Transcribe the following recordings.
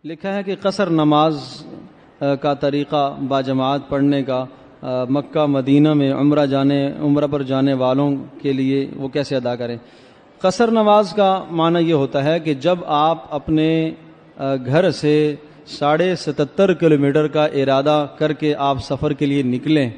لکھا ہے کہ قصر نماز کا طریقہ باجماعت پڑھنے کا مکہ مدینہ میں عمرہ پر جانے والوں کے لیے وہ کیسے ادا کریں۔ قصر نماز کا معنی یہ ہوتا ہے کہ جب آپ اپنے گھر سے 77.5 کلومیٹر کا ارادہ کر کے آپ سفر کے لیے نکلیں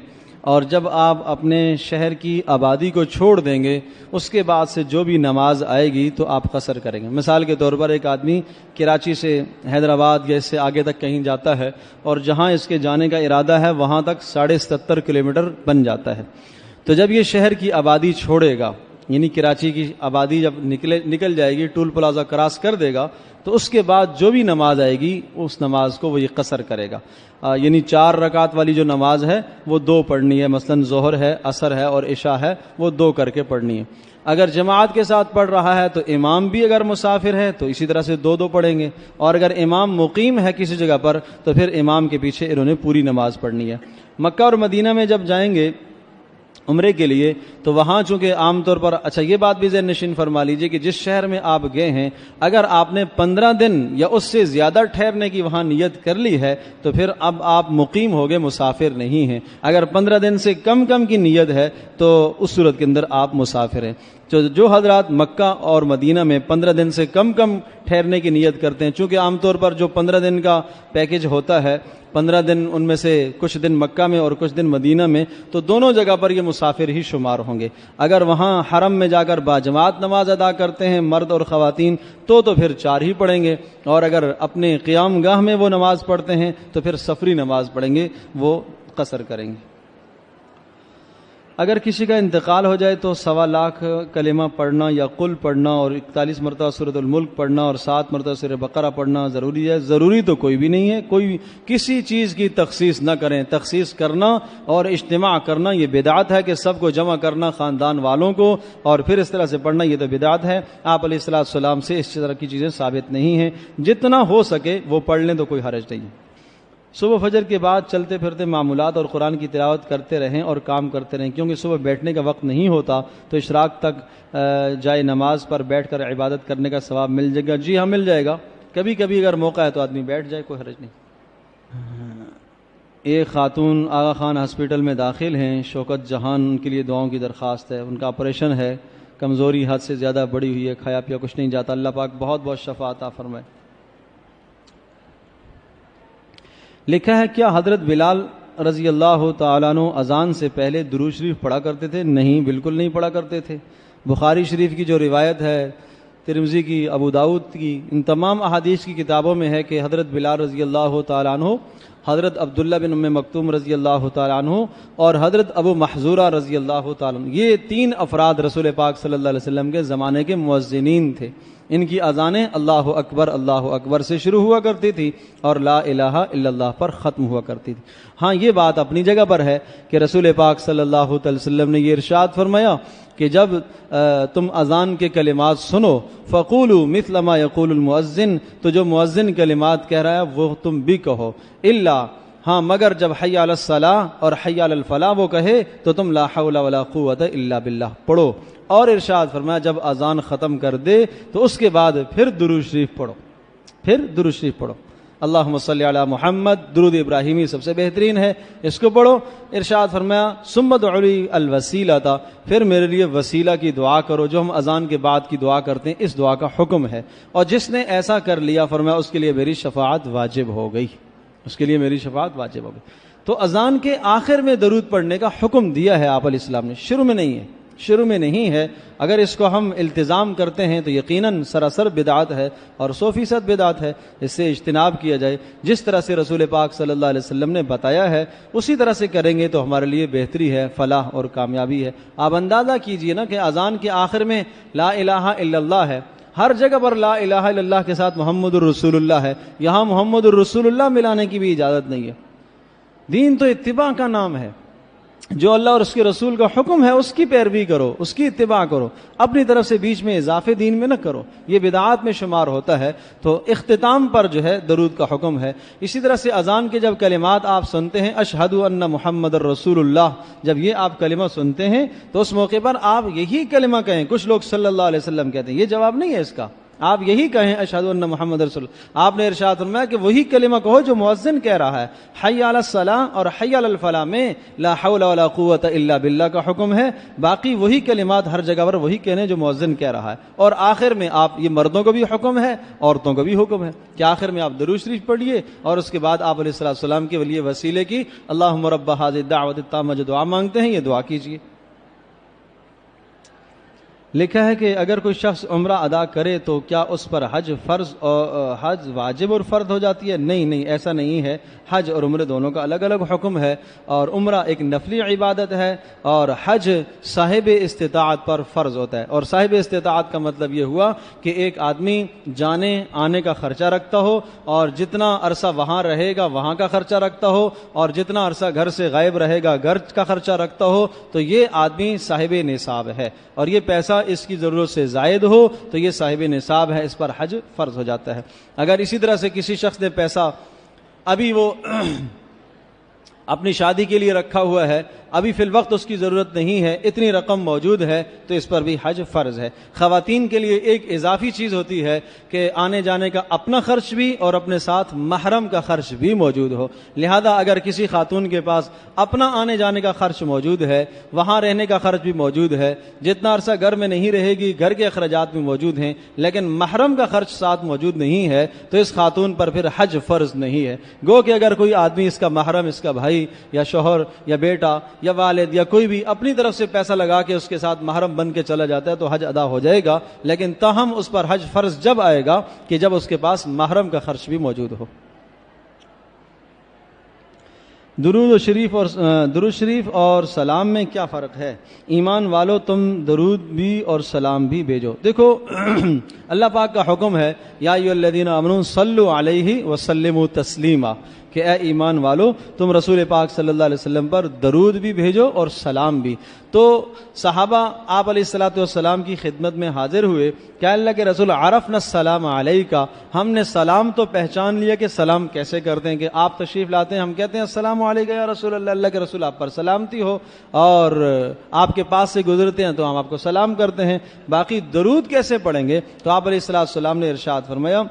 اور جب آپ اپنے شہر کی آبادی کو چھوڑ دیں گے اس کے بعد سے جو بھی نماز آئے گی تو آپ قصر کریں گے۔ مثال کے طور پر ایک آدمی کراچی سے حیدرآباد یا اس سے آگے تک کہیں جاتا ہے اور جہاں اس کے جانے کا ارادہ ہے وہاں تک 77.5 کلومیٹر بن جاتا ہے، تو جب یہ شہر کی آبادی چھوڑے گا یعنی کراچی کی آبادی جب نکل جائے گی، ٹول پلازا کراس کر دے گا، تو اس کے بعد جو بھی نماز آئے گی اس نماز کو وہ یہ قصر کرے گا۔ یعنی 4 رکعت والی جو نماز ہے وہ 2 پڑھنی ہے، مثلا ظہر ہے، عصر ہے اور عشاء ہے، وہ 2 کر کے پڑھنی ہے۔ اگر جماعت کے ساتھ پڑھ رہا ہے تو امام بھی اگر مسافر ہے تو اسی طرح سے 2 پڑھیں گے، اور اگر امام مقیم ہے کسی جگہ پر تو پھر امام کے پیچھے انہوں نے پوری نماز پڑھنی ہے۔ مکہ اور مدینہ میں جب جائیں گے عمرے کے لیے تو وہاں چونکہ عام طور پر یہ بات بھی ذہن نشین فرما لیجئے کہ جس شہر میں آپ گئے ہیں اگر آپ نے 15 دن یا اس سے زیادہ ٹھہرنے کی وہاں نیت کر لی ہے تو پھر اب آپ مقیم ہو گئے، مسافر نہیں ہیں۔ اگر 15 دن سے کم کی نیت ہے تو اس صورت کے اندر آپ مسافر ہیں۔ جو حضرات مکہ اور مدینہ میں 15 دن سے کم ٹھہرنے کی نیت کرتے ہیں، چونکہ عام طور پر جو 15 دن کا پیکج ہوتا ہے 15 دن ان میں سے کچھ دن مکہ میں اور کچھ دن مدینہ میں، تو دونوں جگہ پر یہ مسافر ہی شمار ہوں گے۔ اگر وہاں حرم میں جا کر باجماعت نماز ادا کرتے ہیں مرد اور خواتین تو پھر 4 ہی پڑھیں گے، اور اگر اپنے قیام گاہ میں وہ نماز پڑھتے ہیں تو پھر سفری نماز پڑھیں گے، وہ قصر کریں گے۔ اگر کسی کا انتقال ہو جائے تو 1.25 لاکھ کلمہ پڑھنا یا قل پڑھنا اور 41 مرتبہ سورۃ الملک پڑھنا اور 7 مرتبہ سورۃ بقرہ پڑھنا ضروری ہے؟ ضروری تو کوئی بھی نہیں ہے، کوئی کسی چیز کی تخصیص نہ کریں۔ تخصیص کرنا اور اجتماع کرنا یہ بدعت ہے کہ سب کو جمع کرنا خاندان والوں کو اور پھر اس طرح سے پڑھنا، یہ تو بدعت ہے۔ آپ علیہ السلام سے اس طرح کی چیزیں ثابت نہیں ہیں، جتنا ہو سکے وہ پڑھ لیں تو کوئی حرج نہیں ہے۔ صبح فجر کے بعد چلتے پھرتے معمولات اور قرآن کی تلاوت کرتے رہیں اور کام کرتے رہیں، کیونکہ صبح بیٹھنے کا وقت نہیں ہوتا تو اشراق تک جائے نماز پر بیٹھ کر عبادت کرنے کا ثواب مل جائے گا؟ جی ہاں مل جائے گا، کبھی کبھی اگر موقع ہے تو آدمی بیٹھ جائے، کوئی حرج نہیں۔ ایک خاتون آغا خان ہاسپٹل میں داخل ہیں، شوکت جہان، ان کے لیے دعاؤں کی درخواست ہے۔ ان کا آپریشن ہے، کمزوری حد سے زیادہ بڑی ہوئی ہے، کھایا پیا کچھ نہیں جاتا، اللہ پاک بہت بہت شفا عطا فرمائے۔ لکھا ہے کیا حضرت بلال رضی اللہ تعالیٰ عنہ اذان سے پہلے درود شریف پڑھا کرتے تھے؟ نہیں، بالکل نہیں پڑھا کرتے تھے۔ بخاری شریف کی جو روایت ہے، ترمذی کی، ابو داؤد کی، ان تمام احادیث کی کتابوں میں ہے کہ حضرت بلال رضی اللہ تعالیٰ عنہ، حضرت عبداللہ بن ام مکتوم رضی اللہ تعالیٰ عنہ اور حضرت ابو محذورہ رضی اللہ تعالیٰ عنہ، یہ 3 افراد رسول پاک صلی اللہ علیہ وسلم کے زمانے کے مؤذنین تھے۔ ان کی اذانیں اللہ اکبر سے شروع ہوا کرتی تھی اور لا الہ الا اللہ پر ختم ہوا کرتی تھی۔ ہاں یہ بات اپنی جگہ پر ہے کہ رسول پاک صلی اللہ علیہ وسلم نے یہ ارشاد فرمایا کہ جب تم اذان کے کلمات سنو فقولوا مثل ما یقول المؤذن، تو جو مؤذن کلمات کہہ رہا ہے وہ تم بھی کہو، الا ہاں مگر جب حی علی الصلاۃ اور حی علی الفلاح وہ کہے تو تم لا حول ولا قوت الا باللہ پڑھو، اور ارشاد فرمایا جب اذان ختم کر دے تو اس کے بعد پھر درود شریف پڑھو، اللہم صلی علی محمد، درود ابراہیمی سب سے بہترین ہے، اس کو پڑھو۔ ارشاد فرمایا ثم ادعوا لی الوسیلۃ، پھر میرے لیے وسیلہ کی دعا کرو، جو ہم اذان کے بعد کی دعا کرتے ہیں، اس دعا کا حکم ہے، اور جس نے ایسا کر لیا فرمایا اس کے لیے میری شفاعت واجب ہو گئی، تو اذان کے آخر میں درود پڑھنے کا حکم دیا ہے آپ علیہ السلام نے، شروع میں نہیں ہے۔ اگر اس کو ہم التزام کرتے ہیں تو یقیناً سراسر بدعت ہے اور 100% بدعت ہے، اس سے اجتناب کیا جائے۔ جس طرح سے رسول پاک صلی اللہ علیہ وسلم نے بتایا ہے اسی طرح سے کریں گے تو ہمارے لیے بہتری ہے، فلاح اور کامیابی ہے۔ آپ اندازہ کیجئے نا کہ اذان کے آخر میں لا الہ الا اللہ ہے، ہر جگہ پر لا الہ الا اللہ کے ساتھ محمد الرسول اللہ ہے، یہاں محمد الرسول اللہ ملانے کی بھی اجازت نہیں ہے۔ دین تو اتباع کا نام ہے، جو اللہ اور اس کے رسول کا حکم ہے اس کی پیروی کرو، اس کی اتباع کرو، اپنی طرف سے بیچ میں اضافے دین میں نہ کرو، یہ بدعات میں شمار ہوتا ہے۔ تو اختتام پر جو ہے درود کا حکم ہے۔ اسی طرح سے اذان کے جب کلمات آپ سنتے ہیں اشہد ان محمد الرسول اللہ، جب یہ آپ کلمہ سنتے ہیں تو اس موقع پر آپ یہی کلمہ کہیں۔ کچھ لوگ صلی اللہ علیہ وسلم کہتے ہیں، یہ جواب نہیں ہے اس کا، آپ یہی کہیں اشہدو ان محمد رسول اللہ۔ آپ نے ارشاد فرمایا کہ وہی کلمہ کہو جو مؤذن کہہ رہا ہے۔ حی علی الصلاۃ اور حی علی الفلاح میں لا حول ولا قوت الا باللہ کا حکم ہے، باقی وہی کلمات ہر جگہ پر وہی کہنے جو مؤذن کہہ رہا ہے۔ اور آخر میں آپ، یہ مردوں کو بھی حکم ہے عورتوں کو بھی حکم ہے کہ آخر میں آپ درود شریف پڑھیے اور اس کے بعد آپ علیہ الصلوۃ والسلام کے ولی وسیلے کی اللہم رب ھذہ الدعوۃ التامہ جو دعا مانگتے ہیں یہ دعا کیجیے۔ لکھا ہے کہ اگر کوئی شخص عمرہ ادا کرے تو کیا اس پر حج فرض اور حج واجب اور فرض ہو جاتی ہے؟ نہیں، ایسا نہیں ہے۔ حج اور عمرے دونوں کا الگ الگ حکم ہے، اور عمرہ ایک نفلی عبادت ہے اور حج صاحب استطاعت پر فرض ہوتا ہے۔ اور صاحب استطاعت کا مطلب یہ ہوا کہ ایک آدمی جانے آنے کا خرچہ رکھتا ہو اور جتنا عرصہ وہاں رہے گا وہاں کا خرچہ رکھتا ہو، اور جتنا عرصہ گھر سے غائب رہے گا گھر کا خرچہ رکھتا ہو، تو یہ آدمی صاحب نصاب ہے۔ اور یہ پیسہ اس کی ضرورت سے زائد ہو تو یہ صاحب نصاب ہے، اس پر حج فرض ہو جاتا ہے۔ اگر اسی طرح سے کسی شخص نے پیسہ ابھی وہ اپنی شادی کے لیے رکھا ہوا ہے، ابھی فی الوقت اس کی ضرورت نہیں ہے، اتنی رقم موجود ہے تو اس پر بھی حج فرض ہے۔ خواتین کے لیے ایک اضافی چیز ہوتی ہے کہ آنے جانے کا اپنا خرچ بھی اور اپنے ساتھ محرم کا خرچ بھی موجود ہو، لہذا اگر کسی خاتون کے پاس اپنا آنے جانے کا خرچ موجود ہے، وہاں رہنے کا خرچ بھی موجود ہے، جتنا عرصہ گھر میں نہیں رہے گی گھر کے اخراجات بھی موجود ہیں، لیکن محرم کا خرچ ساتھ موجود نہیں ہے، تو اس خاتون پر پھر حج فرض نہیں ہے۔ گو کہ اگر کوئی آدمی، اس کا محرم، اس کا بھائی یا شوہر یا بیٹا یا والد یا کوئی بھی اپنی طرف سے پیسہ لگا کے اس کے ساتھ محرم بن کے چلا جاتا ہے تو حج ادا ہو جائے گا، لیکن تاہم اس پر حج فرض جب آئے گا کہ جب اس کے پاس محرم کا خرچ بھی موجود ہو۔ درود شریف اور سلام میں کیا فرق ہے؟ ایمان والو تم درود بھی اور سلام بھی بھیجو۔ دیکھو اللہ پاک کا حکم ہے یا ایھا الذین آمنوا صلوا علیہ وسلموا تسلیما، کہ اے ایمان والو تم رسول پاک صلی اللہ علیہ وسلم پر درود بھی بھیجو اور سلام بھی۔ تو صحابہ آپ علیہ الصلوۃ والسلام کی خدمت میں حاضر ہوئے کہ اللہ کے رسول عرفنا السلام علیکہ، ہم نے سلام تو پہچان لیا کہ سلام کیسے کرتے ہیں، کہ آپ تشریف لاتے ہیں ہم کہتے ہیں السلام علیکم یا رسول اللہ، اللہ کے رسول آپ پر سلامتی ہو، اور آپ کے پاس سے گزرتے ہیں تو ہم آپ کو سلام کرتے ہیں، باقی درود کیسے پڑھیں گے؟ تو آپ علیہ الصلوۃ والسلام نے ارشاد فرمایا،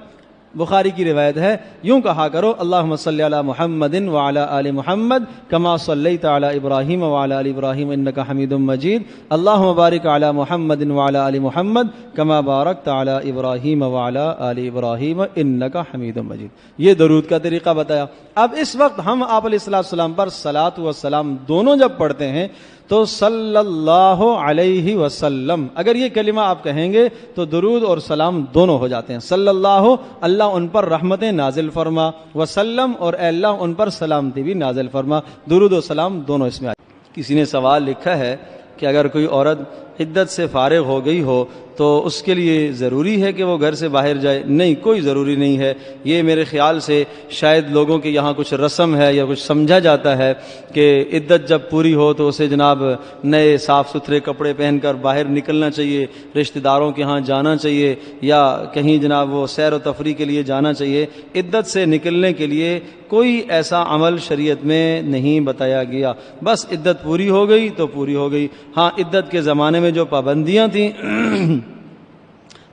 بخاری کی روایت ہے، یوں کہا کرو اللہم صلی علی محمد وعلی آل محمد کما صلیت علی ابراہیم وعلی آل ابراہیم انک حمید مجید، اللہم بارک علی محمد وعلی آل محمد کما بارکت علی ابراہیم وعلی آل ابراہیم انک حمید مجید۔ یہ درود کا طریقہ بتایا۔ اب اس وقت ہم آپ علیہ السلام پر صلاۃ و سلام دونوں جب پڑھتے ہیں تو صلی اللہ علیہ وسلم، اگر یہ کلمہ آپ کہیں گے تو درود اور سلام دونوں ہو جاتے ہیں۔ صلی اللہ، اللہ ان پر رحمتیں نازل فرما، وسلم، اور اے اللہ ان پر سلامتی بھی نازل فرما، درود و سلام دونوں اس میں آتے ہیں۔ کسی نے سوال لکھا ہے کہ اگر کوئی عورت عدت سے فارغ ہو گئی ہو تو اس کے لیے ضروری ہے کہ وہ گھر سے باہر جائے؟ نہیں، کوئی ضروری نہیں ہے۔ یہ میرے خیال سے شاید لوگوں کے یہاں کچھ رسم ہے یا کچھ سمجھا جاتا ہے کہ عدت جب پوری ہو تو اسے جناب نئے صاف ستھرے کپڑے پہن کر باہر نکلنا چاہیے، رشتہ داروں کے ہاں جانا چاہیے، یا کہیں جناب وہ سیر و تفریح کے لیے جانا چاہیے۔ عدت سے نکلنے کے لیے کوئی ایسا عمل شریعت میں نہیں بتایا گیا، بس عدت پوری ہو گئی تو پوری ہو گئی۔ ہاں، عدت کے زمانے میں جو پابندیاں تھیں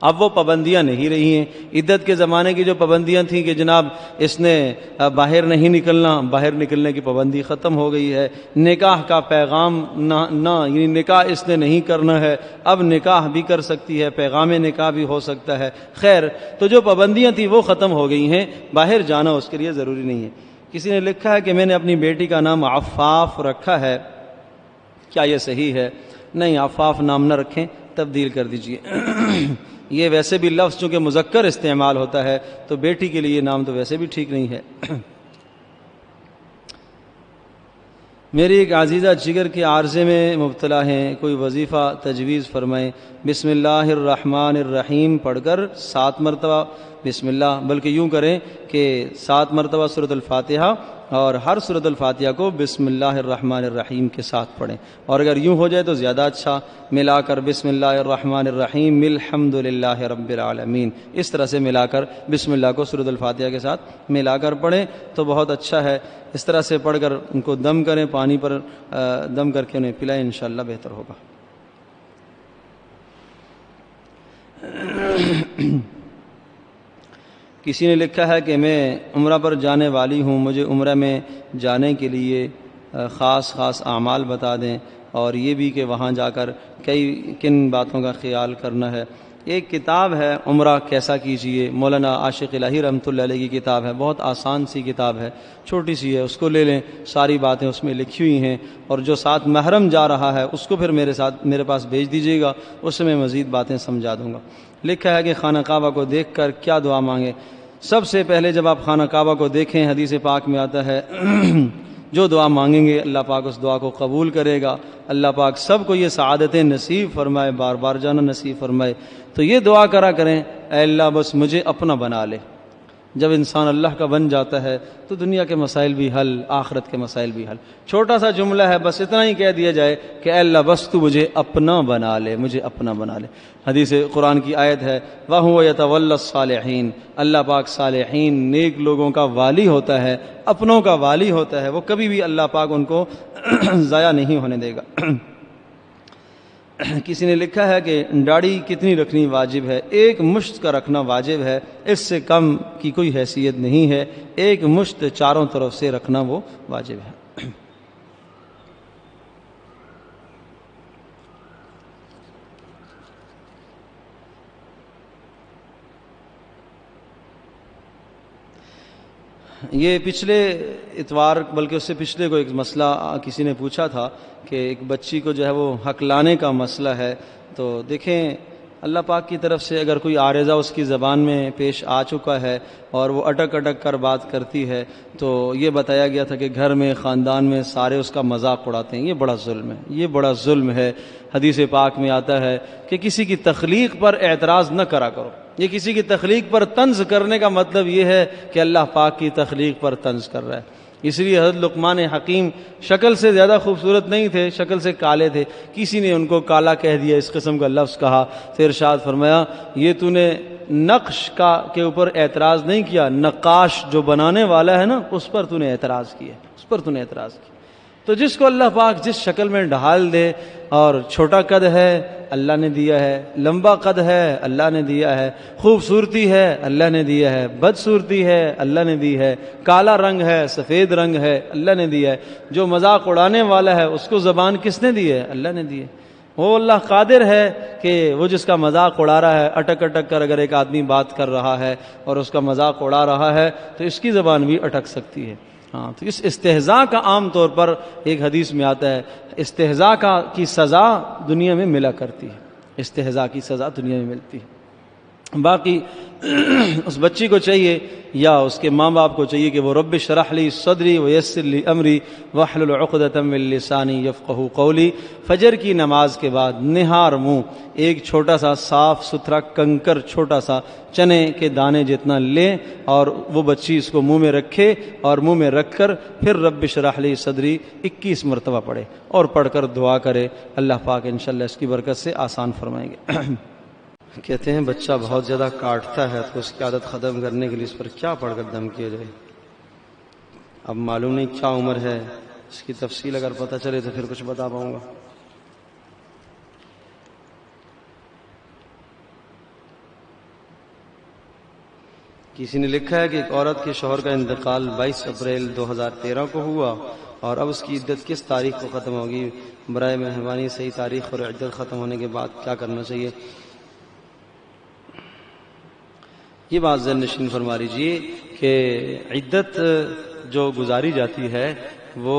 اب وہ پابندیاں نہیں رہی ہیں۔ عدت کے زمانے کی جو پابندیاں تھیں کہ جناب اس نے باہر نہیں نکلنا، باہر نکلنے کی پابندی ختم ہو گئی ہے۔ نکاح کا پیغام نہ یعنی نکاح اس نے نہیں کرنا ہے، اب نکاح بھی کر سکتی ہے، پیغام نکاح بھی ہو سکتا ہے۔ خیر، تو جو پابندیاں تھیں وہ ختم ہو گئی ہیں، باہر جانا اس کے لیے ضروری نہیں ہے۔ کسی نے لکھا ہے کہ میں نے اپنی بیٹی کا نام عفاف رکھا ہے، کیا یہ صحیح ہے؟ نہیں، عفاف نام نہ رکھیں، تبدیل کر دیجئے۔ یہ ویسے بھی لفظ چونکہ مذکر استعمال ہوتا ہے تو بیٹی کے لیے نام تو ویسے بھی ٹھیک نہیں ہے۔ میری ایک عزیزہ جگر کے عارضے میں مبتلا ہیں، کوئی وظیفہ تجویز فرمائیں۔ بسم اللہ الرحمن الرحیم پڑھ کر 7 مرتبہ بسم اللہ، بلکہ یوں کریں کہ 7 مرتبہ سورۃ الفاتحہ، اور ہر سورۃ الفاتحہ کو بسم اللہ الرحمن الرحیم کے ساتھ پڑھیں، اور اگر یوں ہو جائے تو زیادہ اچھا، ملا کر بسم اللہ الرحمن الرحیم الحمد للہ رب العالمین، اس طرح سے ملا کر بسم اللہ کو سورۃ الفاتحہ کے ساتھ ملا کر پڑھیں تو بہت اچھا ہے۔ اس طرح سے پڑھ کر ان کو دم کریں، پانی پر دم کر کے انہیں پلائیں، انشاءاللہ بہتر ہوگا۔ کسی نے لکھا ہے کہ میں عمرہ پر جانے والی ہوں، مجھے عمرہ میں جانے کے لیے خاص اعمال بتا دیں، اور یہ بھی کہ وہاں جا کر کن باتوں کا خیال کرنا ہے۔ ایک کتاب ہے عمرہ کیسا کیجئے، مولانا عاشق الہی رحمۃ اللہ علیہ کی کتاب ہے، بہت آسان سی کتاب ہے، چھوٹی سی ہے، اس کو لے لیں، ساری باتیں اس میں لکھی ہوئی ہیں، اور جو ساتھ محرم جا رہا ہے اس کو پھر میرے پاس بھیج دیجیے گا، اس سے میں مزید باتیں سمجھا دوں گا۔ لکھا ہے کہ خانہ کعبہ کو دیکھ کر کیا دعا مانگے۔ سب سے پہلے جب آپ خانہ کعبہ کو دیکھیں، حدیث پاک میں آتا ہے جو دعا مانگیں گے اللہ پاک اس دعا کو قبول کرے گا۔ اللہ پاک سب کو یہ سعادتیں نصیب فرمائے، بار بار جانا نصیب فرمائے۔ تو یہ دعا کرا کریں، اے اللہ بس مجھے اپنا بنا لے۔ جب انسان اللہ کا بن جاتا ہے تو دنیا کے مسائل بھی حل، آخرت کے مسائل بھی حل۔ چھوٹا سا جملہ ہے، بس اتنا ہی کہہ دیا جائے کہ اے اللہ بس تو مجھے اپنا بنا لے، مجھے اپنا بنا لے۔ حدیث قرآن کی آیت ہے وَهُوَ يَتَوَلَّى الصَّالِحِينَ، اللہ پاک صالحین نیک لوگوں کا والی ہوتا ہے، اپنوں کا والی ہوتا ہے، وہ کبھی بھی اللہ پاک ان کو ضائع نہیں ہونے دے گا۔ کسی نے لکھا ہے کہ داڑھی کتنی رکھنی واجب ہے؟ ایک مشت کا رکھنا واجب ہے، اس سے کم کی کوئی حیثیت نہیں ہے، ایک مشت چاروں طرف سے رکھنا وہ واجب ہے۔ یہ پچھلے اتوار بلکہ اس سے پچھلے کو ایک مسئلہ کسی نے پوچھا تھا کہ ایک بچی کو جو ہے وہ ہکلانے کا مسئلہ ہے۔ تو دیکھیں اللہ پاک کی طرف سے اگر کوئی عارضہ اس کی زبان میں پیش آ چکا ہے اور وہ اٹک کر بات کرتی ہے، تو یہ بتایا گیا تھا کہ گھر میں خاندان میں سارے اس کا مذاق اڑاتے ہیں، یہ بڑا ظلم ہے، یہ بڑا ظلم ہے۔ حدیث پاک میں آتا ہے کہ کسی کی تخلیق پر اعتراض نہ کرا کرو۔ یہ کسی کی تخلیق پر طنز کرنے کا مطلب یہ ہے کہ اللہ پاک کی تخلیق پر طنز کر رہا ہے۔ اس لیے حضرت لقمان حکیم شکل سے زیادہ خوبصورت نہیں تھے، شکل سے کالے تھے، کسی نے ان کو کالا کہہ دیا، اس قسم کا لفظ کہا تو ارشاد فرمایا یہ تو نے نقش کے اوپر اعتراض نہیں کیا، نقاش جو بنانے والا ہے نا اس پر تو نے اعتراض کیا، اس پر تو نے اعتراض کیا۔ تو جس کو اللہ پاک جس شکل میں ڈھال دے، اور چھوٹا قد ہے اللہ نے دیا ہے، لمبا قد ہے اللہ نے دیا ہے، خوبصورتی ہے اللہ نے دیا ہے، بدصورتی ہے اللہ نے دی ہے، کالا رنگ ہے سفید رنگ ہے اللہ نے دیا ہے، جو مذاق اڑانے والا ہے اس کو زبان کس نے دی ہے؟ اللہ نے دی ہے۔ وہ اللہ قادر ہے کہ وہ جس کا مذاق اڑا رہا ہے، اٹک کر اگر ایک آدمی بات کر رہا ہے اور اس کا مذاق اڑا رہا ہے تو اس کی زبان بھی اٹک سکتی ہے۔ ہاں، تو اس استہزاء کا عام طور پر ایک حدیث میں آتا ہے استہزاء کی سزا دنیا میں ملا کرتی ہے، استہزاء کی سزا دنیا میں ملتی ہے۔ باقی اس بچی کو چاہیے یا اس کے ماں باپ کو چاہیے کہ وہ رب اشرح لی صدری ویسر لی امری واحلل عقدۃ من لسانی یفقہوا قولی، فجر کی نماز کے بعد نہار منہ ایک چھوٹا سا صاف ستھرا کنکر، چھوٹا سا چنے کے دانے جتنا لے اور وہ بچی اس کو منہ میں رکھے، اور منہ میں رکھ کر پھر رب اشرح لی صدری 21 مرتبہ پڑھے اور پڑھ کر دعا کرے، اللہ پاک انشاءاللہ اس کی برکت سے آسان فرمائیں گے۔ کہتے ہیں بچہ بہت زیادہ کاٹتا ہے تو اس کی عادت ختم کرنے کے لیے اس پر کیا پڑھ کر دم کیا جائے؟ اب معلوم نہیں کیا عمر ہے، اس کی تفصیل اگر پتہ چلے تو پھر کچھ بتا پاؤں گا۔ کسی نے لکھا ہے کہ ایک عورت کے شوہر کا انتقال 22 اپریل 2013 کو ہوا اور اب اس کی عدت کس تاریخ کو ختم ہوگی؟ برائے مہربانی صحیح تاریخ اور عدت ختم ہونے کے بعد کیا کرنا چاہیے؟ یہ بات ذہن نشین فرما لیجیے کہ عدت جو گزاری جاتی ہے وہ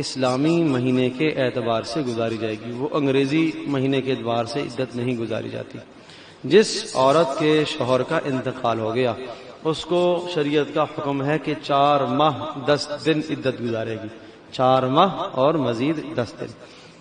اسلامی مہینے کے اعتبار سے گزاری جائے گی، وہ انگریزی مہینے کے اعتبار سے عدت نہیں گزاری جاتی۔ جس عورت کے شوہر کا انتقال ہو گیا اس کو شریعت کا حکم ہے کہ 4 ماہ 10 دن عدت گزارے گی، 4 ماہ اور مزید 10 دن۔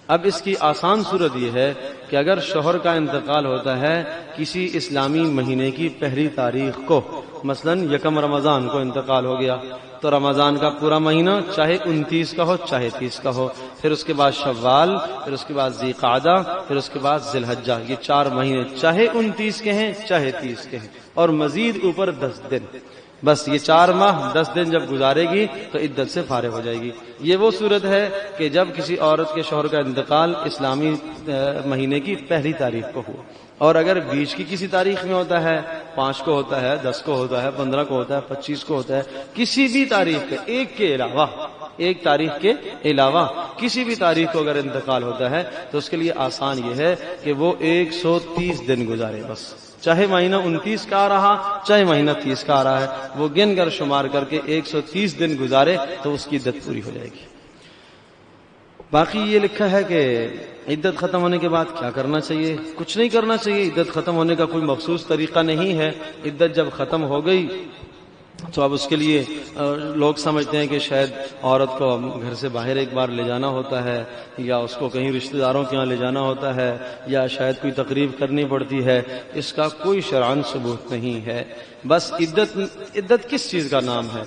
اب اس کی آسان صورت یہ ہے کہ اگر شوہر کا انتقال ہوتا ہے کسی اسلامی مہینے کی پہلی تاریخ کو، مثلا 1 رمضان کو انتقال ہو گیا، تو رمضان کا پورا مہینہ چاہے 29 کا ہو چاہے 30 کا ہو، پھر اس کے بعد شوال، پھر اس کے بعد ذی قعدہ، پھر اس کے بعد ذی الحجہ، یہ 4 مہینے چاہے 29 کے ہیں چاہے 30 کے ہیں، اور مزید اوپر 10 دن۔ بس یہ 4 ماہ 10 دن جب گزارے گی تو عدت سے فارغ ہو جائے گی۔ یہ وہ صورت ہے کہ جب کسی عورت کے شوہر کا انتقال اسلامی مہینے کی پہلی تاریخ کو ہوا۔ اور اگر بیچ کی کسی تاریخ میں ہوتا ہے، 5 کو ہوتا ہے، 10 کو ہوتا ہے، 15 کو ہوتا ہے، 25 کو ہوتا ہے، کسی بھی تاریخ کے ایک تاریخ کے علاوہ کسی بھی تاریخ کو اگر انتقال ہوتا ہے تو اس کے لیے آسان یہ ہے کہ وہ 130 دن گزارے، بس چاہے مہینہ 29 کا آ رہا، چاہے مہینہ 30 کا آ رہا ہے، وہ گن کر شمار کر کے 130 دن گزارے تو اس کی عدت پوری ہو جائے گی۔ باقی یہ لکھا ہے کہ عدت ختم ہونے کے بعد کیا کرنا چاہیے؟ کچھ نہیں کرنا چاہیے، عدت ختم ہونے کا کوئی مخصوص طریقہ نہیں ہے۔ عدت جب ختم ہو گئی تو اب اس کے لیے لوگ سمجھتے ہیں کہ شاید عورت کو گھر سے باہر ایک بار لے جانا ہوتا ہے، یا اس کو کہیں رشتہ داروں کے یہاں لے جانا ہوتا ہے، یا شاید کوئی تقریب کرنی پڑتی ہے۔ اس کا کوئی شرعاً ثبوت نہیں ہے۔ بس عدت کس چیز کا نام ہے؟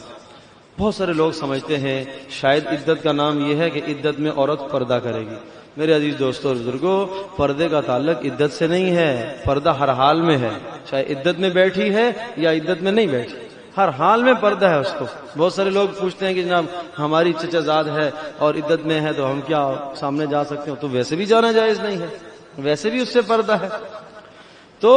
بہت سارے لوگ سمجھتے ہیں شاید عدت کا نام یہ ہے کہ عدت میں عورت پردہ کرے گی۔ میرے عزیز دوستو اور بزرگوں، پردے کا تعلق عدت سے نہیں ہے، پردہ ہر حال میں ہے، چاہے عدت میں بیٹھی ہے یا عدت میں نہیں بیٹھی، ہر حال میں پردہ ہے اس کو۔ بہت سارے لوگ پوچھتے ہیں کہ جناب ہماری چچا زاد ہے اور عدت میں ہے تو ہم کیا سامنے جا سکتے ہیں؟ تو ویسے بھی جانا جائز نہیں ہے، ویسے بھی اس سے پردہ ہے۔ تو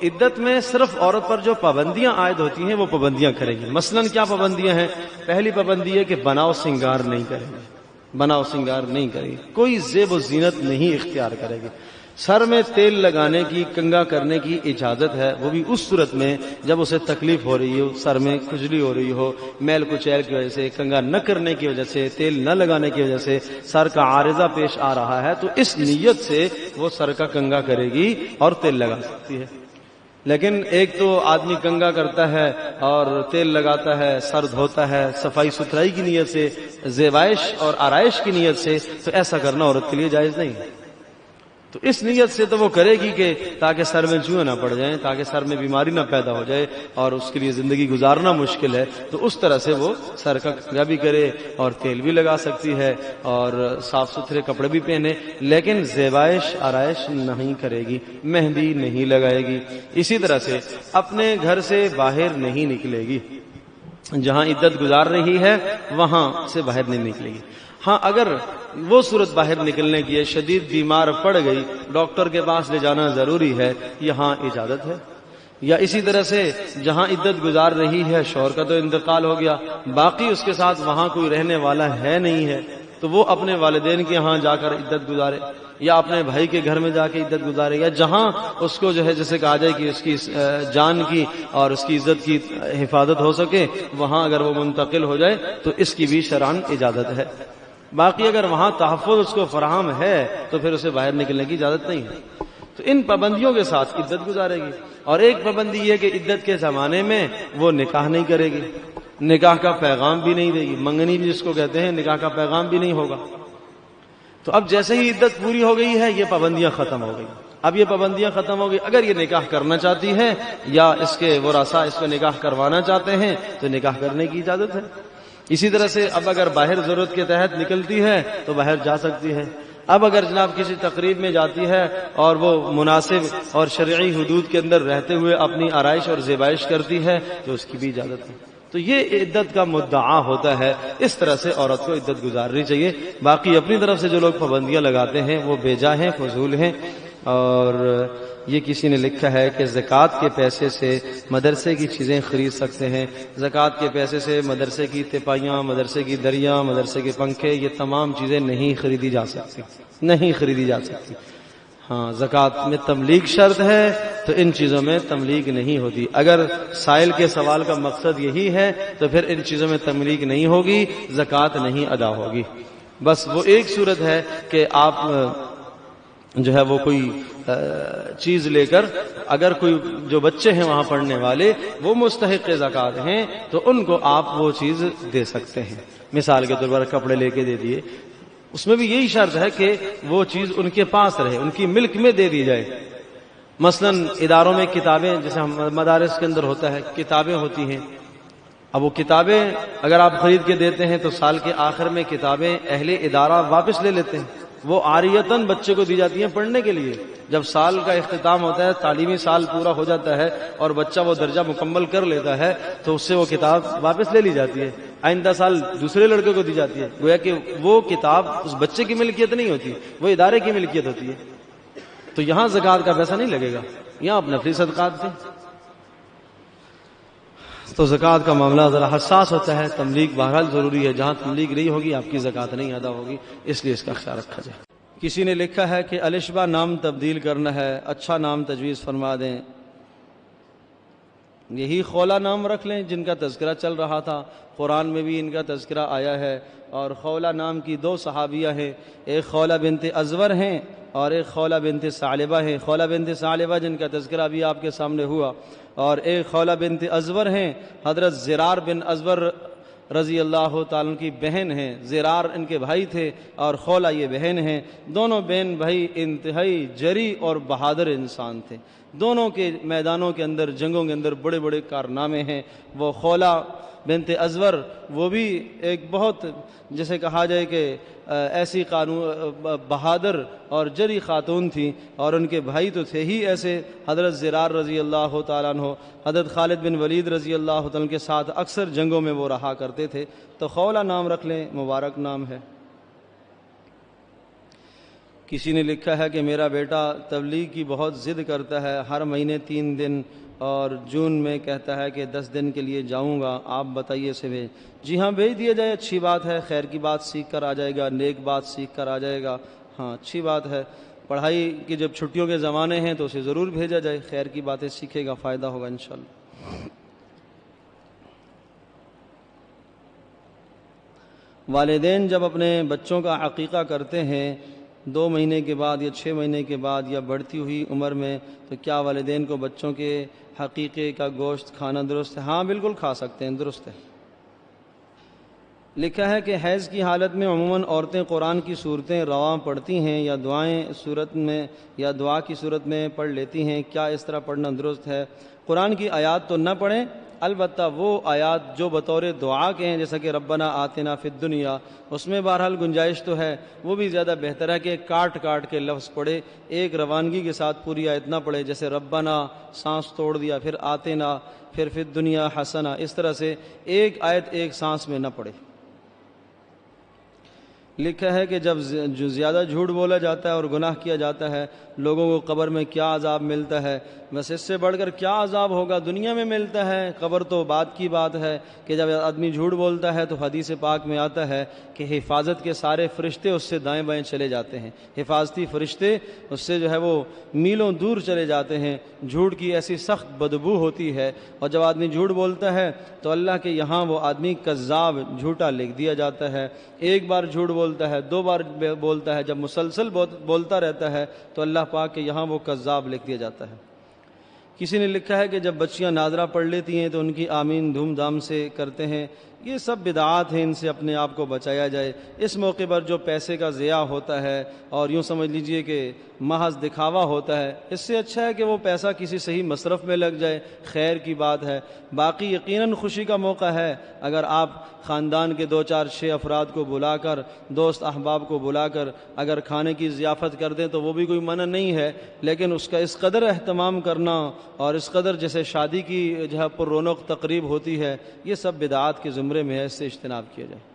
عدت میں صرف عورت پر جو پابندیاں عائد ہوتی ہیں وہ پابندیاں کرے گی۔ مثلاً کیا پابندیاں ہیں؟ پہلی پابندی ہے کہ بناؤ سنگار نہیں کرے گی، بناؤ سنگار نہیں کرے گی، کوئی زیب و زینت نہیں اختیار کرے گی۔ سر میں تیل لگانے کی، کنگا کرنے کی اجازت ہے، وہ بھی اس صورت میں جب اسے تکلیف ہو رہی ہو، سر میں کھجلی ہو رہی ہو، میل کچیل کی وجہ سے، کنگا نہ کرنے کی وجہ سے، تیل نہ لگانے کی وجہ سے سر کا عارضہ پیش آ رہا ہے تو اس نیت سے وہ سر کا کنگا کرے گی اور تیل لگا سکتی ہے۔ لیکن ایک تو آدمی کنگا کرتا ہے اور تیل لگاتا ہے، سر دھوتا ہے صفائی ستھرائی کی نیت سے، زیبائش اور آرائش کی نیت سے، تو ایسا کرنا عورت کے لیے جائز نہیں ہے۔ تو اس نیت سے تو وہ کرے گی کہ تاکہ سر میں جوئیں نہ پڑ جائیں، تاکہ سر میں بیماری نہ پیدا ہو جائے اور اس کے لیے زندگی گزارنا مشکل ہے، تو اس طرح سے وہ سر کا کنگا بھی کرے اور تیل بھی لگا سکتی ہے اور صاف ستھرے کپڑے بھی پہنے، لیکن زیبائش آرائش نہیں کرے گی، مہندی نہیں لگائے گی۔ اسی طرح سے اپنے گھر سے باہر نہیں نکلے گی، جہاں عدت گزار رہی ہے وہاں سے باہر نہیں نکلے گی۔ ہاں اگر وہ صورت باہر نکلنے کی ہے، شدید بیمار پڑ گئی، ڈاکٹر کے پاس لے جانا ضروری ہے، یہاں اجازت ہے۔ یا اسی طرح سے جہاں عدت گزار رہی ہے، شوہر کا تو انتقال ہو گیا، باقی اس کے ساتھ وہاں کوئی رہنے والا ہے نہیں ہے، تو وہ اپنے والدین کے ہاں جا کر عدت گزارے، یا اپنے بھائی کے گھر میں جا کے عدت گزارے، یا جہاں اس کو جو ہے جیسے کہا جائے کہ اس کی جان کی اور اس کی عزت کی حفاظت ہو سکے، وہاں اگر وہ منتقل ہو جائے تو اس کی بھی شرعاً اجازت ہے۔ باقی اگر وہاں تحفظ اس کو فراہم ہے تو پھر اسے باہر نکلنے کی اجازت نہیں ہے۔ تو ان پابندیوں کے ساتھ عدت گزارے گی۔ اور ایک پابندی یہ کہ عدت کے زمانے میں وہ نکاح نہیں کرے گی، نکاح کا پیغام بھی نہیں دے گی، منگنی بھی جس کو کہتے ہیں، نکاح کا پیغام بھی نہیں ہوگا۔ تو اب جیسے ہی عدت پوری ہو گئی ہے یہ پابندیاں ختم ہو گئی۔ اب یہ پابندیاں ختم ہو گئی، اگر یہ نکاح کرنا چاہتی ہے یا اس کے ورثاء اس کو نکاح کروانا چاہتے ہیں تو نکاح کرنے کی اجازت ہے۔ اسی طرح سے اب اگر باہر ضرورت کے تحت نکلتی ہے تو باہر جا سکتی ہے۔ اب اگر جناب کسی تقریب میں جاتی ہے اور وہ مناسب اور شرعی حدود کے اندر رہتے ہوئے اپنی آرائش اور زیبائش کرتی ہے تو اس کی بھی اجازت ہے۔ تو یہ عدت کا مدعا ہوتا ہے، اس طرح سے عورت کو عدت گزارنی چاہیے۔ باقی اپنی طرف سے جو لوگ پابندیاں لگاتے ہیں وہ بے جا ہیں، فضول ہیں۔ اور یہ کسی نے لکھا ہے کہ زکوٰۃ کے پیسے سے مدرسے کی چیزیں خرید سکتے ہیں۔ زکوٰۃ کے پیسے سے مدرسے کی تپائیاں، مدرسے کی دریاں، مدرسے کے پنکھے، یہ تمام چیزیں نہیں خریدی جا سکتی، نہیں خریدی جا سکتی۔ ہاں زکوٰۃ میں تملیغ شرط ہے تو ان چیزوں میں تملیغ نہیں ہوتی۔ اگر سائل کے سوال کا مقصد یہی ہے تو پھر ان چیزوں میں تملیغ نہیں ہوگی، زکوٰۃ نہیں ادا ہوگی۔ بس وہ ایک صورت ہے کہ آپ جو ہے وہ کوئی چیز لے کر، اگر کوئی جو بچے ہیں وہاں پڑھنے والے وہ مستحق زکوٰۃ ہیں تو ان کو آپ وہ چیز دے سکتے ہیں۔ مثال کے طور پر کپڑے لے کے دے دیے، اس میں بھی یہی شرط ہے کہ وہ چیز ان کے پاس رہے، ان کی ملک میں دے دی جائے۔ مثلا اداروں میں کتابیں، جیسے مدارس کے اندر ہوتا ہے کتابیں ہوتی ہیں، اب وہ کتابیں اگر آپ خرید کے دیتے ہیں تو سال کے آخر میں کتابیں اہل ادارہ واپس لے لیتے ہیں، وہ عاریتاً بچے کو دی جاتی ہیں پڑھنے کے لیے۔ جب سال کا اختتام ہوتا ہے، تعلیمی سال پورا ہو جاتا ہے اور بچہ وہ درجہ مکمل کر لیتا ہے تو اس سے وہ کتاب واپس لے لی جاتی ہے، آئندہ سال دوسرے لڑکے کو دی جاتی ہے۔ گویا کہ وہ کتاب اس بچے کی ملکیت نہیں ہوتی، وہ ادارے کی ملکیت ہوتی ہے۔ تو یہاں زکوٰۃ کا پیسہ نہیں لگے گا، یہاں اپنے نفلی صدقات دیں۔ تو زکوٰۃ کا معاملہ ذرا حساس ہوتا ہے، تملیغ بہرحال ضروری ہے، جہاں تملیغ نہیں ہوگی آپ کی زکوٰۃ نہیں ادا ہوگی، اس لیے اس کا خیال رکھا جائے۔ کسی نے لکھا ہے کہ الشبا نام تبدیل کرنا ہے، اچھا نام تجویز فرما دیں۔ یہی خولا نام رکھ لیں جن کا تذکرہ چل رہا تھا، قرآن میں بھی ان کا تذکرہ آیا ہے، اور خولا نام کی 2 صحابیہ ہیں، ایک خولا بنت ازور ہیں اور ایک خولا بنت ثعلبہ ہیں۔ خولا بنت ثعلبہ جن کا تذکرہ بھی آپ کے سامنے ہوا، اور ایک خولا بنت ازور ہیں، حضرت زرار بن ازور رضی اللہ تعالیٰ کی بہن ہیں۔ زرار ان کے بھائی تھے اور خولا یہ بہن ہیں۔ دونوں بہن بھائی انتہائی جری اور بہادر انسان تھے، دونوں کے میدانوں کے اندر، جنگوں کے اندر بڑے بڑے کارنامے ہیں۔ وہ خولا بنت ازور وہ بھی ایک بہت جسے کہا جائے کہ ایسی بہادر اور جری خاتون تھی، اور ان کے بھائی تو تھے ہی ایسے، حضرت زرار رضی اللہ تعالیٰ عنہ حضرت خالد بن ولید رضی اللہ تعالیٰ کے ساتھ اکثر جنگوں میں وہ رہا کرتے تھے۔ تو خولا نام رکھ لیں، مبارک نام ہے۔ کسی نے لکھا ہے کہ میرا بیٹا تبلیغ کی بہت ضد کرتا ہے، ہر مہینے 3 دن اور جون میں کہتا ہے کہ 10 دن کے لیے جاؤں گا، آپ بتائیے اسے بھیج۔ جی ہاں بھیج دیا جائے، اچھی بات ہے، خیر کی بات سیکھ کر آ جائے گا، نیک بات سیکھ کر آ جائے گا، ہاں اچھی بات ہے۔ پڑھائی کی جب چھٹیوں کے زمانے ہیں تو اسے ضرور بھیجا جائے، خیر کی باتیں سیکھے گا، فائدہ ہوگا انشاءاللہ۔ والدین جب اپنے بچوں کا عقیقہ کرتے ہیں 2 مہینے کے بعد یا 6 مہینے کے بعد یا بڑھتی ہوئی عمر میں، تو کیا والدین کو بچوں کے حقیقے کا گوشت کھانا درست ہے؟ ہاں بالکل کھا سکتے ہیں، درست ہے۔ لکھا ہے کہ حیض کی حالت میں عموماً عورتیں قرآن کی صورتیں رواں پڑھتی ہیں یا دعا کی صورت میں پڑھ لیتی ہیں، کیا اس طرح پڑھنا درست ہے؟ قرآن کی آیات تو نہ پڑھیں، البتہ وہ آیات جو بطور دعا کے ہیں، جیسا کہ ربنا آتنا فی الدنیا، اس میں بہرحال گنجائش تو ہے، وہ بھی زیادہ بہتر ہے کہ کاٹ کاٹ کے لفظ پڑھے، ایک روانگی کے ساتھ پوری آیت نہ پڑھے، جیسے ربنا سانس توڑ دیا، پھر آتنا، پھر فی الدنیا حسنہ، اس طرح سے ایک آیت ایک سانس میں نہ پڑھے۔ لکھا ہے کہ جب زیادہ جھوٹ بولا جاتا ہے اور گناہ کیا جاتا ہے، لوگوں کو قبر میں کیا عذاب ملتا ہے؟ بس اس سے بڑھ کر کیا عذاب ہوگا، دنیا میں ملتا ہے، قبر تو بعد کی بات ہے کہ جب آدمی جھوٹ بولتا ہے تو حدیث پاک میں آتا ہے کہ حفاظت کے سارے فرشتے اس سے دائیں بائیں چلے جاتے ہیں، حفاظتی فرشتے اس سے جو ہے وہ میلوں دور چلے جاتے ہیں، جھوٹ کی ایسی سخت بدبو ہوتی ہے، اور جب آدمی جھوٹ بولتا ہے تو اللہ کے یہاں وہ آدمی کذاب، جھوٹا لکھ دیا جاتا ہے۔ ایک بار جھوٹ بولتا ہے، 2 بار بولتا ہے، جب مسلسل بولتا رہتا ہے تو اللہ پاک کے یہاں وہ کذاب لکھ دیا جاتا ہے۔ کسی نے لکھا ہے کہ جب بچیاں ناظرہ پڑھ لیتی ہیں تو ان کی آمین دھوم دھام سے کرتے ہیں، یہ سب بدعات ہیں، ان سے اپنے آپ کو بچایا جائے۔ اس موقع پر جو پیسے کا ضیاع ہوتا ہے اور یوں سمجھ لیجئے کہ محض دکھاوا ہوتا ہے، اس سے اچھا ہے کہ وہ پیسہ کسی صحیح مصرف میں لگ جائے، خیر کی بات ہے۔ باقی یقیناً خوشی کا موقع ہے، اگر آپ خاندان کے 2 4 6 افراد کو بلا کر، دوست احباب کو بلا کر اگر کھانے کی ضیافت کر دیں تو وہ بھی کوئی منع نہیں ہے، لیکن اس کا اس قدر اہتمام کرنا اور اس قدر جیسے شادی کی جو ہے پر رونق تقریب ہوتی ہے، یہ سب بدعات کے زمرے میں ہے، اس سے اجتناب کیا جائے۔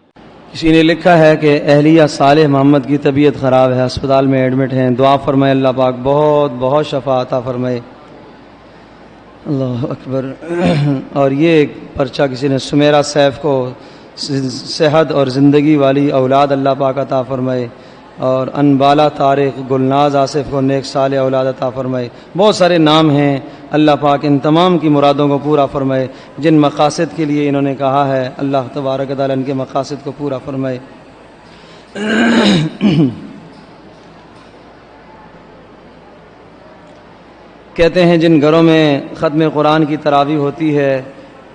کسی نے لکھا ہے کہ اہلیہ صالح محمد کی طبیعت خراب ہے، ہسپتال میں ایڈمٹ ہیں، دعا فرمائے اللہ پاک بہت بہت شفا عطا فرمائے۔ اللہ اکبر۔ اور یہ ایک پرچہ کسی نے سمیرہ سیف کو صحت اور زندگی والی اولاد اللہ پاک عطا فرمائے، اور انبالا طارق گلناز آصف کو نیک صالح اولاد عطا فرمائے۔ بہت سارے نام ہیں، اللہ پاک ان تمام کی مرادوں کو پورا فرمائے، جن مقاصد کے لیے انہوں نے کہا ہے اللہ تبارک تعالیٰ ان کے مقاصد کو پورا فرمائے۔ کہتے ہیں جن گھروں میں ختم قرآن کی تراویح ہوتی ہے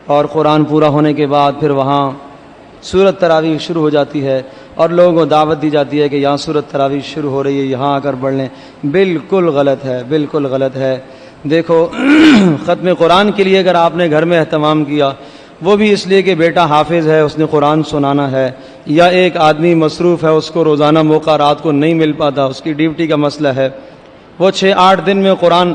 اور قرآن پورا ہونے کے بعد پھر وہاں سورت تراویح شروع ہو جاتی ہے اور لوگوں کو دعوت دی جاتی ہے کہ یہاں سورت تراویح شروع ہو رہی ہے، یہاں آ کر پڑھ لیں، بالکل غلط ہے، بالکل غلط ہے۔ دیکھو ختم قرآن کے لیے اگر آپ نے گھر میں اہتمام کیا، وہ بھی اس لیے کہ بیٹا حافظ ہے، اس نے قرآن سنانا ہے، یا ایک آدمی مصروف ہے، اس کو روزانہ موقع رات کو نہیں مل پاتا، اس کی ڈیوٹی کا مسئلہ ہے، وہ 6 8 دن میں قرآن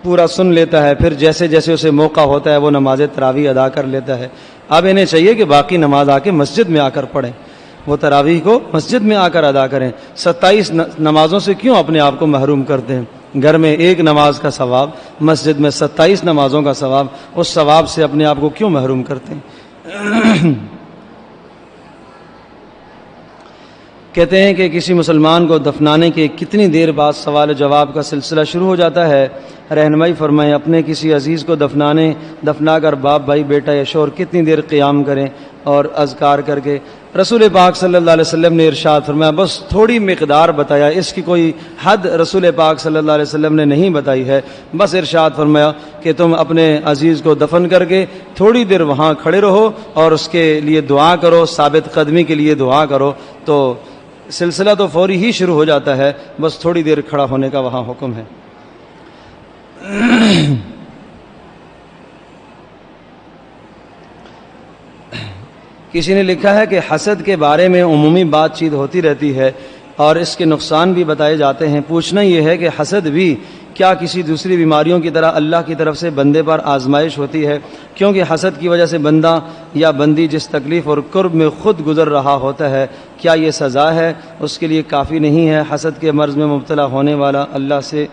پورا سن لیتا ہے، پھر جیسے جیسے اسے موقع ہوتا ہے وہ نماز تراویح ادا کر لیتا ہے۔ اب انہیں چاہیے کہ باقی نماز آ کے مسجد میں آ کر پڑھیں، وہ تراویح کو مسجد میں آ کر ادا کریں۔ 27 نمازوں سے کیوں اپنے آپ کو محروم کرتے ہیں؟ گھر میں ایک نماز کا ثواب، مسجد میں 27 نمازوں کا ثواب، اس ثواب سے اپنے آپ کو کیوں محروم کرتے ہیں؟ کہتے ہیں کہ کسی مسلمان کو دفنانے کے کتنی دیر بعد سوال و جواب کا سلسلہ شروع ہو جاتا ہے؟ رہنمائی فرمائیں۔ اپنے کسی عزیز کو دفنا کر باپ، بھائی، بیٹا یا شوہر کتنی دیر قیام کریں اور اذکار کر کے؟ رسول پاک صلی اللہ علیہ وسلم نے ارشاد فرمایا، بس تھوڑی مقدار بتایا، اس کی کوئی حد رسول پاک صلی اللہ علیہ وسلم نے نہیں بتائی ہے، بس ارشاد فرمایا کہ تم اپنے عزیز کو دفن کر کے تھوڑی دیر وہاں کھڑے رہو اور اس کے لیے دعا کرو، ثابت قدمی کے لیے دعا کرو، تو سلسلہ تو فوری ہی شروع ہو جاتا ہے، بس تھوڑی دیر کھڑا ہونے کا وہاں حکم ہے۔ کسی نے لکھا ہے کہ حسد کے بارے میں عمومی بات چیت ہوتی رہتی ہے اور اس کے نقصان بھی بتائے جاتے ہیں۔ پوچھنا یہ ہے کہ حسد بھی کیا کسی دوسری بیماریوں کی طرح اللہ کی طرف سے بندے پر آزمائش ہوتی ہے؟ کیونکہ حسد کی وجہ سے بندہ یا بندی جس تکلیف اور کرب میں خود گزر رہا ہوتا ہے، کیا یہ سزا ہے؟ اس کے لیے کافی نہیں ہے؟ حسد کے مرض میں مبتلا ہونے والا اللہ سے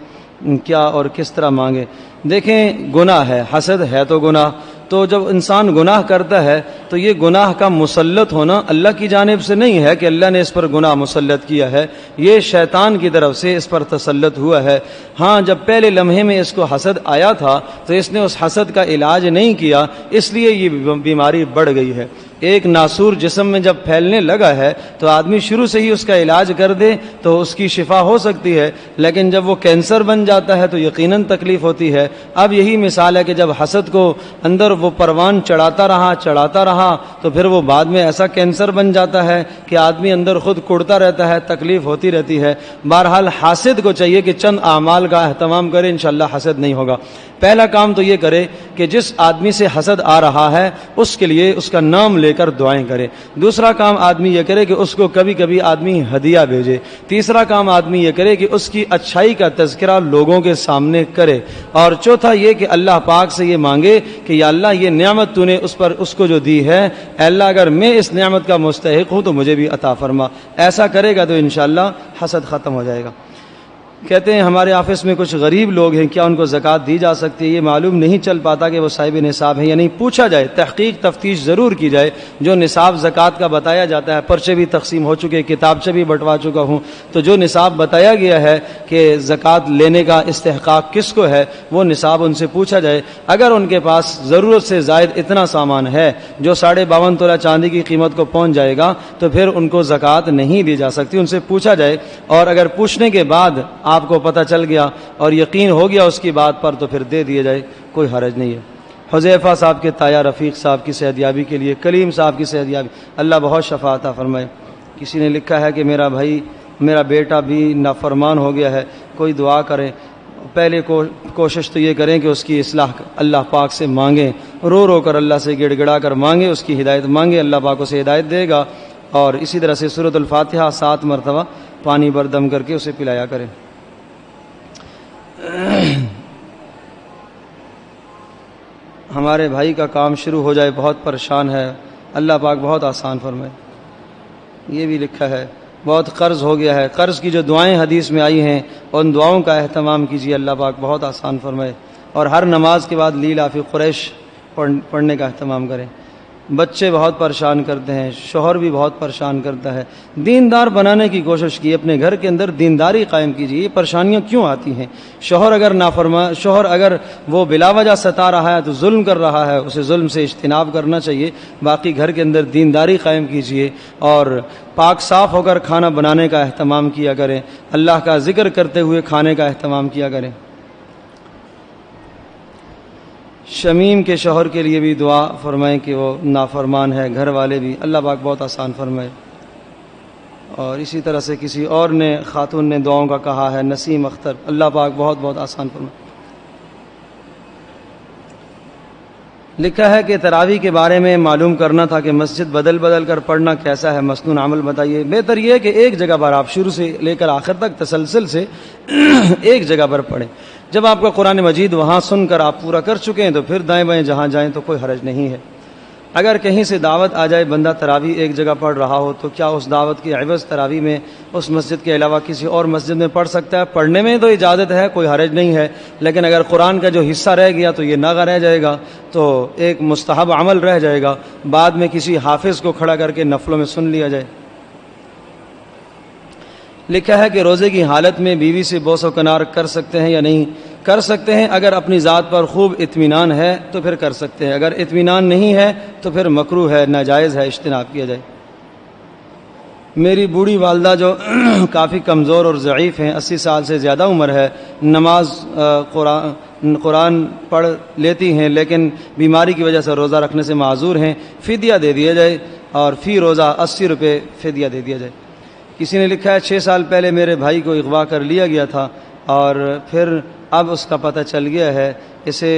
کیا اور کس طرح مانگے؟ دیکھیں، گناہ ہے، حسد ہے تو گناہ، تو جب انسان گناہ کرتا ہے تو یہ گناہ کا مسلط ہونا اللہ کی جانب سے نہیں ہے کہ اللہ نے اس پر گناہ مسلط کیا ہے، یہ شیطان کی طرف سے اس پر تسلط ہوا ہے۔ ہاں، جب پہلے لمحے میں اس کو حسد آیا تھا تو اس نے اس حسد کا علاج نہیں کیا، اس لیے یہ بیماری بڑھ گئی ہے۔ ایک ناسور جسم میں جب پھیلنے لگا ہے تو آدمی شروع سے ہی اس کا علاج کر دے تو اس کی شفا ہو سکتی ہے، لیکن جب وہ کینسر بن جاتا ہے تو یقیناً تکلیف ہوتی ہے۔ اب یہی مثال ہے کہ جب حسد کو اندر وہ پروان چڑھاتا رہا تو پھر وہ بعد میں ایسا کینسر بن جاتا ہے کہ آدمی اندر خود کڑتا رہتا ہے، تکلیف ہوتی رہتی ہے۔ بہرحال حاسد کو چاہیے کہ چند اعمال کا اہتمام کرے، انشاءاللہ حسد نہیں ہوگا۔ پہلا کام تو یہ کرے کہ جس آدمی سے حسد آ رہا ہے اس کے لیے اس کا نام لے کر دعائیں کرے۔ دوسرا کام آدمی یہ کرے کہ اس کو کبھی کبھی آدمی ہدیہ بھیجے۔ تیسرا کام آدمی یہ کرے کہ اس کی اچھائی کا تذکرہ لوگوں کے سامنے کرے۔ اور چوتھا یہ کہ اللہ پاک سے یہ مانگے کہ یا اللہ یہ نعمت تو نے اس کو جو دی ہے، اے اللہ اگر میں اس نعمت کا مستحق ہوں تو مجھے بھی عطا فرما۔ ایسا کرے گا تو انشاءاللہ حسد ختم ہو جائے گا۔ کہتے ہیں ہمارے آفس میں کچھ غریب لوگ ہیں، کیا ان کو زکوٰۃ دی جا سکتی ہے؟ یہ معلوم نہیں چل پاتا کہ وہ صاحب نصاب ہیں یا نہیں، پوچھا جائے، تحقیق تفتیش ضرور کی جائے۔ جو نصاب زکوٰۃ کا بتایا جاتا ہے، پرچے بھی تقسیم ہو چکے، کتابچے بھی بٹوا چکا ہوں، تو جو نصاب بتایا گیا ہے کہ زکوٰۃ لینے کا استحقاق کس کو ہے، وہ نصاب ان سے پوچھا جائے۔ اگر ان کے پاس ضرورت سے زائد اتنا سامان ہے جو 52.5 تولہ چاندی کی قیمت کو پہنچ جائے گا تو پھر ان کو زکوٰۃ نہیں دی جا سکتی، ان سے پوچھا جائے۔ اور اگر پوچھنے کے بعد آپ کو پتہ چل گیا اور یقین ہو گیا اس کی بات پر تو پھر دے دیے جائے، کوئی حرج نہیں ہے۔ حذیفہ صاحب کے تایا رفیق صاحب کی صحتیابی کے لیے، کلیم صاحب کی صحتیابی، اللہ بہت شفا عطا فرمائے۔ کسی نے لکھا ہے کہ میرا بیٹا بھی نافرمان ہو گیا ہے، کوئی دعا کرے۔ پہلے کوشش تو یہ کریں کہ اس کی اصلاح اللہ پاک سے مانگیں، رو رو کر اللہ سے گڑ گڑا کر مانگیں، اس کی ہدایت مانگیں، اللہ پاک اسے ہدایت دے گا۔ اور اسی طرح سے سورۃ الفاتحہ 7 مرتبہ پانی بر دم کر کے اسے پلایا کریں۔ ہمارے بھائی کا کام شروع ہو جائے، بہت پریشان ہے، اللہ پاک بہت آسان فرمائے۔ یہ بھی لکھا ہے بہت قرض ہو گیا ہے، قرض کی جو دعائیں حدیث میں آئی ہیں ان دعاؤں کا اہتمام کیجیے، اللہ پاک بہت آسان فرمائے۔ اور ہر نماز کے بعد لیلا فی قریش پڑھنے کا اہتمام کریں۔ بچے بہت پریشان کرتے ہیں، شوہر بھی بہت پریشان کرتا ہے، دیندار بنانے کی کوشش کی، اپنے گھر کے اندر دینداری قائم کیجیے۔ یہ پریشانیاں کیوں آتی ہیں؟ شوہر اگر وہ بلا وجہ ستا رہا ہے تو ظلم کر رہا ہے، اسے ظلم سے اجتناب کرنا چاہیے۔ باقی گھر کے اندر دینداری قائم کیجیے اور پاک صاف ہو کر کھانا بنانے کا اہتمام کیا کریں، اللہ کا ذکر کرتے ہوئے کھانے کا اہتمام کیا کریں۔ شمیم کے شوہر کے لیے بھی دعا فرمائیں کہ وہ نافرمان ہے، گھر والے بھی، اللہ پاک بہت آسان فرمائے۔ اور اسی طرح سے کسی اور نے خاتون نے دعاؤں کا کہا ہے، نسیم اختر، اللہ پاک بہت بہت آسان فرمائے۔ لکھا ہے کہ تراویح کے بارے میں معلوم کرنا تھا کہ مسجد بدل کر پڑھنا کیسا ہے، مسنون عمل بتائیے۔ بہتر یہ ہے کہ ایک جگہ پر آپ شروع سے لے کر آخر تک تسلسل سے ایک جگہ پر پڑھیں۔ جب آپ کا قرآن مجید وہاں سن کر آپ پورا کر چکے ہیں تو پھر دائیں بائیں جہاں جائیں تو کوئی حرج نہیں ہے۔ اگر کہیں سے دعوت آ جائے، بندہ تراویح ایک جگہ پڑھ رہا ہو، تو کیا اس دعوت کی عوض تراویح میں اس مسجد کے علاوہ کسی اور مسجد میں پڑھ سکتا ہے؟ پڑھنے میں تو اجازت ہے، کوئی حرج نہیں ہے، لیکن اگر قرآن کا جو حصہ رہ گیا تو یہ ناغہ رہ جائے گا، تو ایک مستحب عمل رہ جائے گا، بعد میں کسی حافظ کو کھڑا کر کے نفلوں میں سن لیا جائے۔ لکھا ہے کہ روزے کی حالت میں بیوی سے بوس و کنار کر سکتے ہیں یا نہیں؟ کر سکتے ہیں، اگر اپنی ذات پر خوب اطمینان ہے تو پھر کر سکتے ہیں، اگر اطمینان نہیں ہے تو پھر مکروہ ہے، ناجائز ہے، اجتناب کیا جائے۔ میری بوڑھی والدہ جو کافی کمزور اور ضعیف ہیں، 80 سال سے زیادہ عمر ہے، نماز قرآن پڑھ لیتی ہیں لیکن بیماری کی وجہ سے روزہ رکھنے سے معذور ہیں، فدیہ دے دیا جائے اور فی روزہ 80 روپے فدیہ دے دیا جائے۔ کسی نے لکھا ہے 6 سال پہلے میرے بھائی کو اغوا کر لیا گیا تھا اور پھر اب اس کا پتہ چل گیا ہے، اسے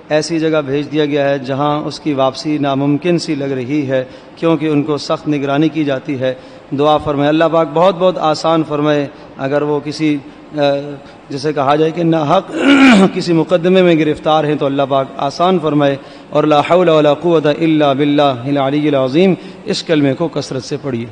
ایسی جگہ بھیج دیا گیا ہے جہاں اس کی واپسی ناممکن سی لگ رہی ہے کیونکہ ان کو سخت نگرانی کی جاتی ہے۔ دعا فرمائے، اللہ پاک بہت بہت آسان فرمائے۔ اگر وہ کسی جسے کہا جائے کہ ناحق کسی مقدمے میں گرفتار ہیں تو اللہ پاک آسان فرمائے، اور لا حول ولا قوت الا باللہ العلی العظیم اس کلمے کو کثرت سے پڑھیے۔